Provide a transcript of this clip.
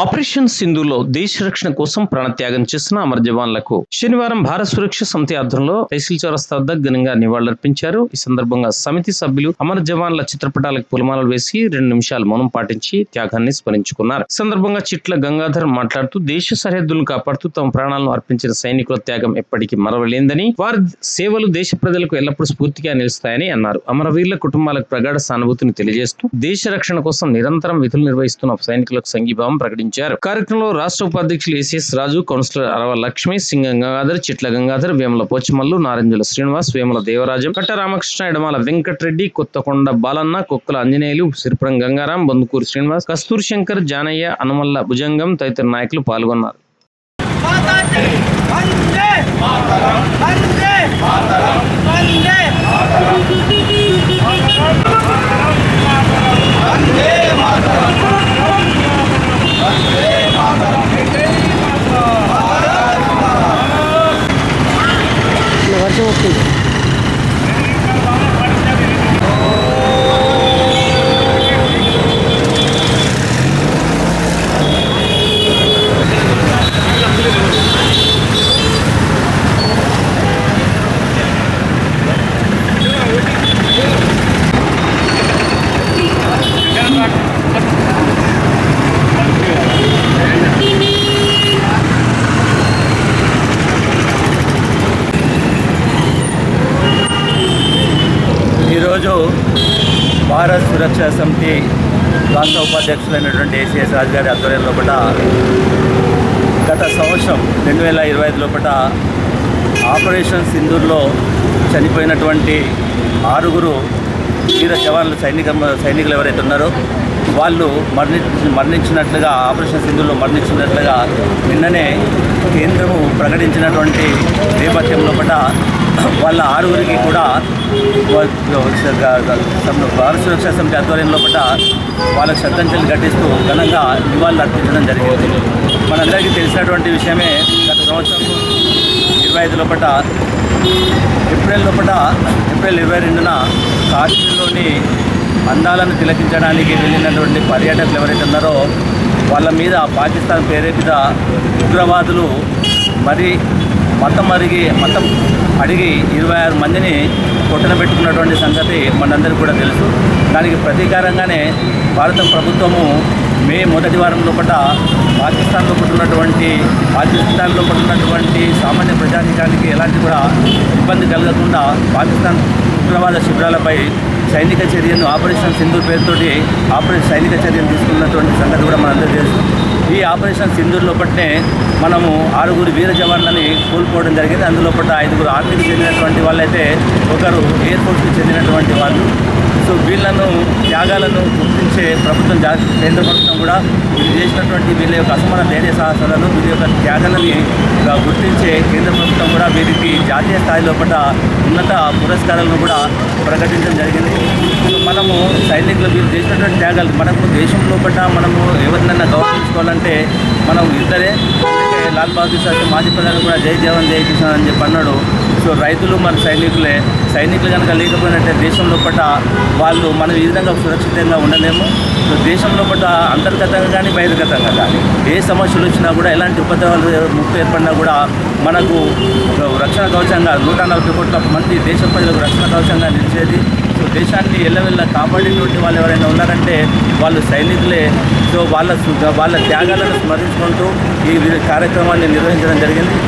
Operation సింధూర్లో దేశ రక్షణ కోసం ప్రాణత్యాగం చేసిన అమర జవాన్లకు శనివారం భారత సురక్ష సమితి ఆధ్వర్యంలో తహసీల్ చౌరస్తా వద్ద ఘనంగా నివాళులర్పించారు. ఈ సందర్భంగా సమితి సభ్యులు అమర జవాన్ల చిత్రపటాలకు పూలమాలలు వేసి 2 నిమిషాలు మౌనం పాటించి త్యాగాన్ని స్మరించుకున్నారు. ఈ సందర్భంగా చిట్ల గంగాధర్ మాట్లాడుతూ దేశ సరిహద్దులను కాపాడుతూ తమ ప్రాణాలను అర్పించిన సైనికుల త్యాగం ఎప్పటికీ మరవలేందని, వారి సేవలు దేశ ప్రజలకు ఎల్లప్పుడూ స్ఫూర్తిగా నిలుస్తాయని అన్నారు. అమరవీరుల కుటుంబాలకు ప్రగాఢ సానుభూతిని తెలియజేస్తూ దేశ రక్షణ కోసం నిరంతరం విధులు నిర్వహిస్తున్న సైనికులకు సంఘీభావం ప్రకటించారు. కార్యక్రమంలో రాష్ట్ర ఉపాధ్యక్షులు ఎస్ఎస్ రాజు, కౌన్సిలర్ అరవ లక్ష్మి, సింగం గంగాధర్, చిట్ల గంగాధర్, వేముల పోచమల్లు, నారింజల శ్రీనివాస్, వేముల దేవరాజం, కట్ట రామకృష్ణ, ఎడమాల వెంకటరెడ్డి, కొత్తకొండ బాలన్న, కుక్కల ఆంజనేయులు, సిరిపురం గంగారాం, బందుకూరు శ్రీనివాస్, కస్తూరి శంకర్, జానయ్య, అనుమల్ల భుజంగం తదితర నాయకులు పాల్గొన్నారు. వర్షం వస్తుంది. ఈరోజు భారత్ సురక్షా సమితి రాష్ట్ర ఉపాధ్యక్షులైనటువంటి ఏసీఎస్ రాజు గారి ఆధ్వర్యం లోపల గత సంవత్సరం 2025 లోపల ఆపరేషన్ సింధూర్లో చనిపోయినటువంటి 6 వీర జవాన్లు సైనికులు ఎవరైతే ఉన్నారో వాళ్ళు మరణించినట్లుగా, ఆపరేషన్ సింధూర్లో మరణించినట్లుగా నిన్ననే కేంద్రము ప్రకటించినటువంటి నేపథ్యం లోపల వాళ్ళ 6 కూడా భారత సురక్షా సమితి ఆధ్వర్యం లోపల వాళ్ళకు శ్రద్ధాంజలి ఘటిస్తూ ఘనంగా నివాళులు అర్పించడం జరిగింది. మనందరికీ తెలిసినటువంటి విషయమే, గత సంవత్సరం 25 లోపల ఏప్రిల్ 22న కాశ్మీర్లోని అందాలను తిలకించడానికి వెళ్ళినటువంటి పర్యాటకులు ఎవరైతే ఉన్నారో వాళ్ళ మీద పాకిస్తాన్ ప్రేరేపిత ఉగ్రవాదులు మతం అడిగి 26 మందిని కొట్టనబెట్టుకున్నటువంటి సంగతి మనందరికీ కూడా తెలుసు. దానికి ప్రతీకారంగానే భారత ప్రభుత్వము మే 1వ వారం లోపల పాకిస్తాన్లో పుట్టినటువంటి సామాన్య ప్రజానీకానికి ఎలాంటి కూడా ఇబ్బంది కలగకుండా పాకిస్తాన్ ఉగ్రవాద శిబిరాలపై సైనిక చర్యను ఆపరేషన్ సింధూర్ పేరుతోటి సైనిక చర్యను తీసుకున్నటువంటి సంగతి కూడా మనందరికీ తెలుసు. ఈ ఆపరేషన్ సింధూర్ లోపలనే మనము 6 వీర జవాన్లని కోల్పోవడం జరిగింది. అందులో 5 ఆర్మీకి చెందినటువంటి వాళ్ళైతే, ఒకరు ఎయిర్ ఫోర్స్కి చెందినటువంటి వాళ్ళు. సో వీళ్ళను త్యాగాలను గుర్తించే కేంద్ర ప్రభుత్వం కూడా వీళ్ళు చేసినటువంటి వీళ్ళ యొక్క అసమాన ధైర్య సాహసాలను, వీళ్ళ యొక్క త్యాగాలని గుర్తించే కేంద్ర ప్రభుత్వం కూడా వీరికి జాతీయ స్థాయి లోపల ఉన్నత పురస్కారాలను కూడా ప్రకటించడం జరిగింది. సో మనము సైనికులు వీళ్ళు చేసినటువంటి త్యాగాలు, మనకు దేశం లోపల మనము ఎవరినైనా గౌరవించుకోవాలంటే మనం ఇద్దరే. లాల్ బహదూర్ శాస్త్రి మాజీ ప్రధాని కూడా జై జవాన్ జై కిసాన్ అని చెప్పి అన్నాడు. సో రైతులు మన సైనికులు కనుక లేకపోయినట్టే దేశం లోపల వాళ్ళు మనం ఈ విధంగా సురక్షితంగా ఉండలేము. సో దేశం లోపల అంతర్గతంగా కానీ బహిర్గతంగా కానీ ఏ సమస్యలు వచ్చినా కూడా, ఎలాంటి ఉపద్రవాలు ముప్పు ఏర్పడినా కూడా మనకు రక్షణ కవచంగా 140 కోట్ల మంది దేశ ప్రజలకు రక్షణ కవచంగా నిలిచేది. సో దేశాన్ని ఎల్లవెల్ల కాపాడేటువంటి వాళ్ళు ఎవరైనా ఉన్నారంటే వాళ్ళు సైనికులే. సో వాళ్ళ త్యాగాలను స్మరించుకుంటూ ఈ కార్యక్రమాన్ని నిర్వహించడం జరిగింది.